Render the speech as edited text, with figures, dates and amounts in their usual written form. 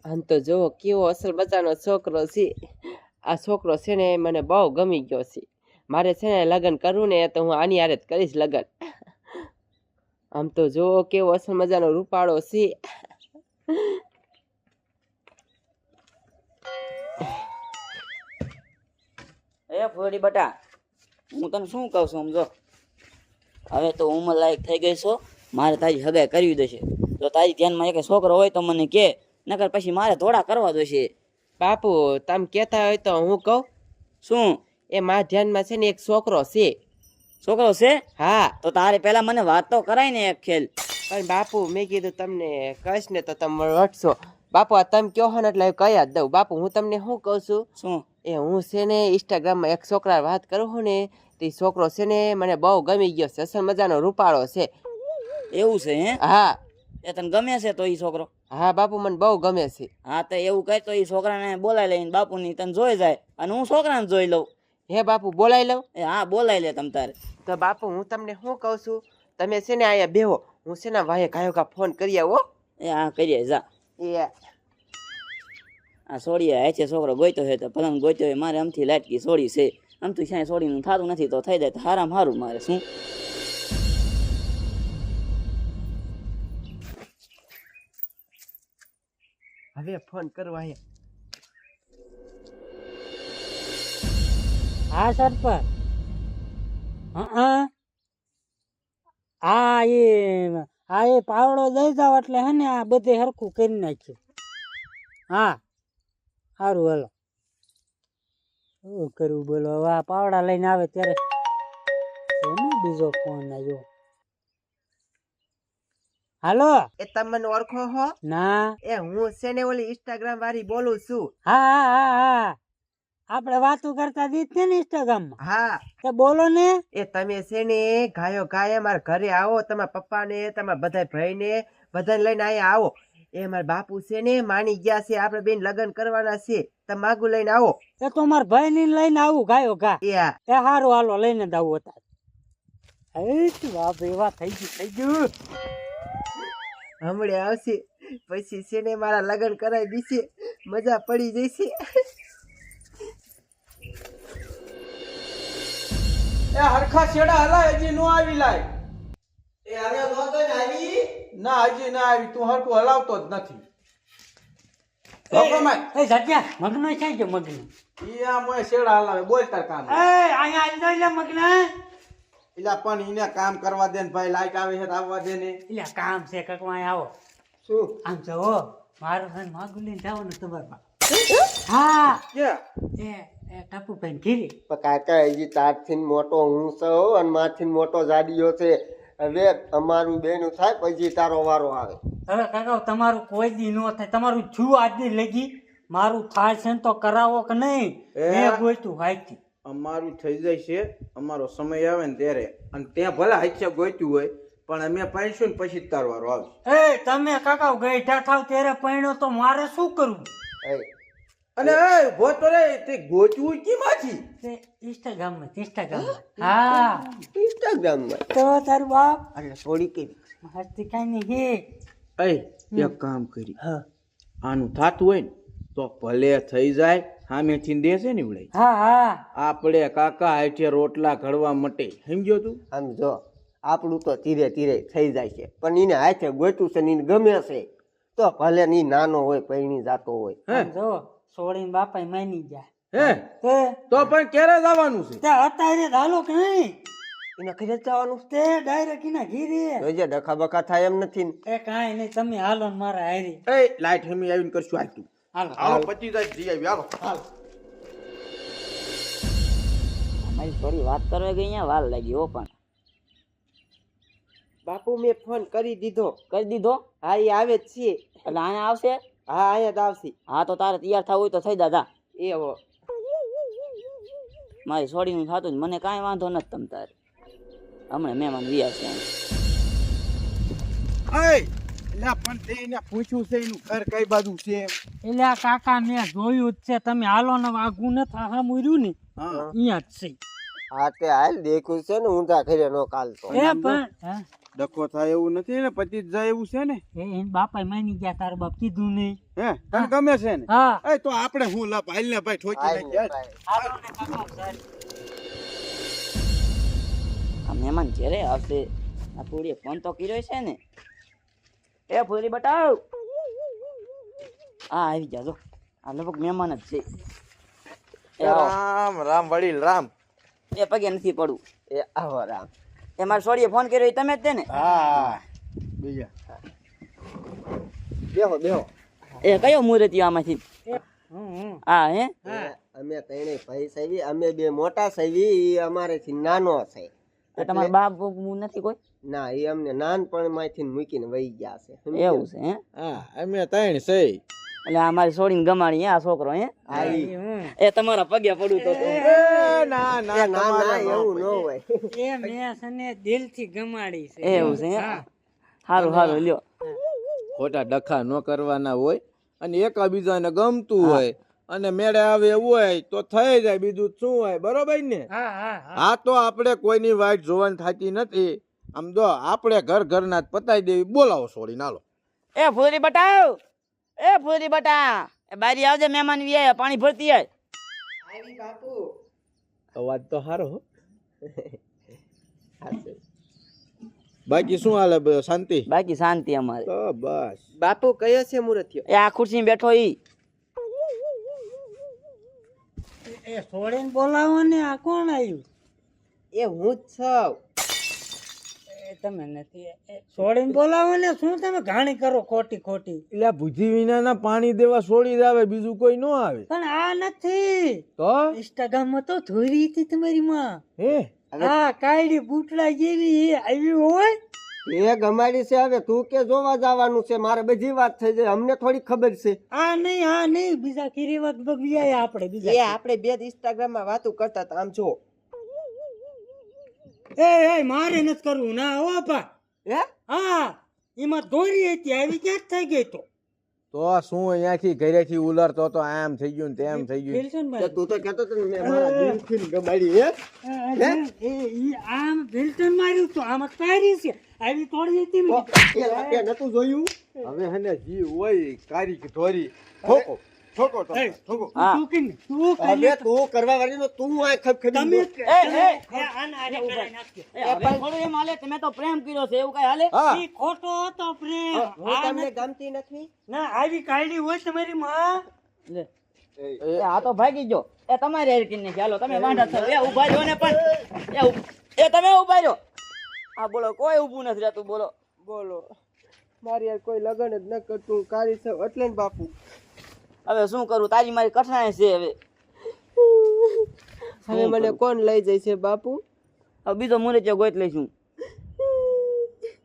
આમ તો જો કેવો અસલ મજાનો છોકરો છે. આ છોકરો છે ને મને બહુ ગમી ગયો છે. મારે છે ને લગ્ન કરવું ને તો હું આની હારે જ કરીશ લગ્ન. આમ તો જો કેવો અસલ મજાનો રૂપાળો છે. એ ફોડી બટા, હું તને શું કહું છું સમજો, હવે તો ઉંમર લાયક થઈ ગઈ છો, મારે તારી હગાઈ કરવી દેશે. જો તારી ધ્યાનમાં એક છોકરો હોય તો મને કે, નકર પછી મારે થોડા કરવા દેશે. બાપુ તમે કહેતા હોય તો હું કહું. શું? એ મારા ધ્યાનમાં છે ને એક છોકરો છે. છોકરો છે? હા. તો તારે પેલા મને વાત તો કરાય ને એક ખેલ. પણ બાપુ મેં કીધું તમને કહીશ ને તો તમે વટશો. બાપુ આ તમે કહો ને એટલે કહી જ દઉં. બાપુ હું તમને શું કહું છું, શું? એ હું છે ને ઇન્સ્ટાગ્રામમાં એક છોકરા વાત કરું છું ને, તે છોકરો છે ને મને બહુ ગમી ગયો છે. અસલ મજાનો રૂપાળો છે. એવું છે હે? હા. એ તને ગમે છે તો એ છોકરો? હા બાપુ મને બહુ ગમે છે. હા તો એવું કહે તો એ છોકરાને બોલાવી લઈને બાપુની તને જોઈ જાય અને હું છોકરાને જોઈ લઉં. હે બાપુ બોલાવી લઉં? એ હા બોલાવી લે તમ તારે. તો બાપુ હું તમને શું કહું છું, તમે છે ને અહીંયા બેહો, હું છે ને વાહે ગાયો કા ફોન કરી આવો. એ હા કરીએ જા. એ આ સોડીએ હે છે છોકરો ગોઈતો છે તો ભલે ગોઈતો હોય, મારે આમથી લાટકી સોડી છે, આમ તો ક્યાંય સોડીનું થતું નથી, તો થઈ જાય તો હારામાં હારું મારે શું. હવે ફોન કરવા હે. હા સરપંચ. હા એ પાવડો દઈ જાવ એટલે હે ને આ બધે હરખું કરી નાખ્યું. હા સારું હાલો. શું કરવું બોલો, હવે આ પાવડા લઈને આવે ત્યારે બીજો ફોન આવ્યો. હાલો. એ તમે મને ઓળખો હો? ના. એ હું છે ને ઓલી ઇન્સ્ટાગ્રામ વાળી બોલું છું. હા આપણે વાતો કરતા દીધ ને ઇન્સ્ટાગ્રામમાં. હા તે બોલો ને. એ તમે છે ને ગાયો ગાય મારા ઘરે આવો, તમારા પપ્પા ને તમારા બધા ભાઈ ને બધાને લઈને અહીંયા આવો. એ મારા બાપુ છે ને માની ગયા છે, આપણે બેન લગ્ન કરવાના છે, તમે માગું લઈને આવો. એ તો મારા ભાઈ ને લઈને આવું ગાયો ગા. એ હારું હાલો લઈને જ આવું હતા. એવા થઈ ગયું. હમણાં આવશે પછી છે ને મારા લગ્ન કરાવી દીશે, મજા પડી જશે. એ હરખા છેડા હલાય હજી નો આવી લાય. એ હવે નહોતો ને આવી? ના હજી ના આવી, તું હરખું હલાવતો જ નથી. એ સત્યા મગનો છે કે મગનો? ઈ આ મોય છેડા હલાવે, બોલ તાર કામ. અહીંયા આવી જાય મગના. એલા પણ એને કામ કરવા દે ને ભાઈ, લાઈટ આવે છે તો આવવા દે ને. એટલે કામ છે કકવાય આવો. શું? આમ જો મારું ઘર માગું લઈને જવાનું તમારમાં. હા ક્યાં? એ ટપુ ભાઈ ઘીરી. પણ કાકા હજી તારથી મોટો હું છું અને મારથી મોટો જાડીયો છે. હવે અમારું બેનું થાય પછી તારો વારો આવે. હવે કાકા તમારું કોઈ દી નો થાય, તમારું છું આજ દી લગી મારું થાય છે તો કરાવો કે નહીં. મેં ગોઈતું હાઈથી અમારું થઈ જાય છે, અમારો સમય આવે ને ત્યારે, અને ત્યાં ભલે હાઈચ્છા ગોઈતું હોય પણ અમે પાઈશું ને પછી તારો વારો આવે. એ તમે કાકા ગઈઠા થાવ ત્યારે પૈણો તો મારે શું કરવું? અને એ ગોતો રે તે ગોચવું કેમાંથી? તે ઇન્સ્ટાગ્રામમાં. હા ઇન્સ્ટાગ્રામમાં તો તારું બાપ એટલે થોડી કેવી મસ્તી કઈ નહીં હે. એક કામ કરી, આનું થાતું હોય ને તો ભલે થઈ જાય, સામેથી દે છે ને વળે. હા આપણે કાકા હાથે રોટલા ઘડવા મટે, સમજ્યો તું? આમ જો આપણું તો ધીરે ધીરે થઈ જાય છે, પણ એને હાથે ગોતું છે ને એને ગમે છે તો ભલે ની નાનો હોય પૈણી જાતો હોય. જો સોળીને બાપા માની જાય હે તો પણ ક્યારે જવાનું છે? તે અત્યારે હાલો કે નહીં? એને ઘરે જવાનું તે ડાયરેક્ટ એના ઘીરે. જોજે ડખા બખા થાય એમ નથી ને. એ કાંઈ નહીં, તમે હાલો ને મારા હારી. એ લાઈટ હેમી આવીને કરશું હાલ તું. હાલો હાલો 25 જઈ આવી, હાલો હાલ. અમારી સોરી વાત કરવા ગઈ અહીંયા વાર લાગી હો. પણ બાપુ મેં ફોન કરી દીધો. કરી દીધો? હા એ આવે જ છે. એટલે અહીંયા આવશે? હા અહીંયા જ આવશે. હા તો તારે તૈયાર થવું હોય તો થઈ દાદા. એવો મારી સોડીનું થતું મને કાંઈ વાંધો નથી તમ તારે. હમણાં મહેમાન વ્યા છે. એલા પણ તે એને પૂછ્યું છે એનું ઘર કઈ બાજુ છે? એટલે આ કાકા મેં જોયું જ છે, તમે હાલો ને આગું નથી હા મુર્યું ને અહીંયા જ છે. હા તે હાલ દેખું છે ને ઊંધા ઘરે નો કાલ તો. એ પણ ડખો થાય એવું નથી ને, પતિ જ જાય એવું છે ને? એને બાપા માની ગયા, તાર બાપ કીધું નહીં. હે તને ગમે છે ને? હા એ તો આપણે હું લાપ હાલ ને ભાઈ ઠોકી નાખ્યા. આ મહેમાન ક્યારે આવશે? આ પૂરી ફોન તો કર્યો છે ને. એ પૂરી બટાવ. હા આવી જા જો. આ લગભગ મહેમાન જ છે. એ આવો. રામ રામ વડીલ રામ. એ પગે નથી પડવું. એ આવો રામ. એ મારા સોડીએ ફોન કર્યો એ તમે જ તે ને? હા બીજા બેહો બેહો. એ કયો મુહૂર્ત આમાંથી? હા હે અમે ત્રણે ભાઈ સવી, અમે બે મોટા સવી, ઈ અમારેથી નાનો છે. તો તમારા બાપ નથી કોઈ? ના, એ અમને નાનપણમાંથી મૂકીને વહી ગયા છે. એવું છે હે? હા અમે ત્રણ સહી. એટલે આ મારી છોડીને ગમાડી હે આ છોકરો હે? એ તમારા પગે પડું તો ના ના ના એવું ન હોય. એ મેં સને દિલથી ગમાડી છે. એવું છે હે? સારું સારું લ્યો. ખોટા ડખા ન કરવાના હોય અને એકબીજાને ગમતું હોય અને મેળે આવે એવું હોય તો થઈ જાય, બીજું શું હોય? બરોબર ને? હા હા હા આ તો આપણે કોઈની વાઈટ જોવાની થતી નથી. આમ જો આપણે ઘર ઘરના જ પતાઈ દેવી. બોલાવો છોડી નાલો. એ ફૂરી બટાવ. એ ફૂરી બટા. એ બારી આવજે, મહેમાન વી આયા, પાણી ભરતી આય. આવી બાપુ. અવાજ તો સારો હો. બાકી શું હાલે? શાંતિ? બાકી શાંતિ અમારે. તો બસ. બાપુ કયો છે મુરતિયો? એ આ ખુરશી બેઠો ઈ. એ છોડીને બોલાવો ને. આ કોણ આવ્યું? એ હું જ છું. એ તમે નથી. છોડીને બોલાવો ને. શું તમે ઘાણી કરો ખોટી ખોટી? એટલે ભૂજી વિનાના પાણી દેવા છોડી જ આવે, બીજું કોઈ ન આવે. પણ આ નથી. તો ઇન્સ્ટાગ્રામ માં તો ધોરી હતી તમારી માં. હે હા કાયડી બુટડા જેવી એ આવી હોય. એ ગમાડી છે. હવે તું કે જોવા જવાનું છે? મારે બધી વાત થઈ જાય, અમને થોડી ખબર છે. આ નહીં બીજા કિરી વખત બગવ્યા આપણે બીજા. એ આપણે બે ઇન્સ્ટાગ્રામ માં વાતો કરતા હતા. આમ જો. એ મારે નથી કરવું ના હો પા. હે હા એમાં દોરી હતી, આવી ક્યાંક થઈ ગઈ તો. શું અહીંયાથી ઘરેથી ઉલરતો તો આમ થઈ ગયું ને તેમ થઈ ગયું. વિલ્સનભાઈ. તું તો કહેતો હતો ને મેં મારા દિલથી ગમાડી. આમ વિલ્સન માર્યું તો આમ જ પાડી છે. આવી તોડી હતી મેં. એ નતું જોયું? હવે હને જી હોય કારી કે ધોરી ઠોકો ઠોકો તો ઠોકો. હા. તું કરી હવે તું કરવા વાળી નો તું આ ખબખબી તમે બોલ. આને આને કરાઈ નાખજો. એ હવે થોડું એમ હાલે, તમે તો પ્રેમ કર્યો છે એવું કઈ હાલે? હા ઈ ખોટો હતો પ્રેમ. હું તમને ગમતી નથી. ના આવી કાયડી હોય તમારી માં. લે. એ આ તો ભાગી ગયો. એ તમારે હેરકીન ને ચાલો તમે વાંઢા છો. એ ઉભા રહ્યો ને પણ. એ તમે ઉભા રહ્યો. હા બોલો, કોઈ ઊભું નથી રહેતું. બોલો બોલો. મારી યાર કોઈ લગન જ ન કરતું. કારી છે એટલે ને બાપુ. હવે શું કરું? તારી મારી કઠણાઈ છે હવે. હવે મને કોણ લઈ જાય છે બાપુ? હવે બીજો મુરતિયો ગોત લઈશું.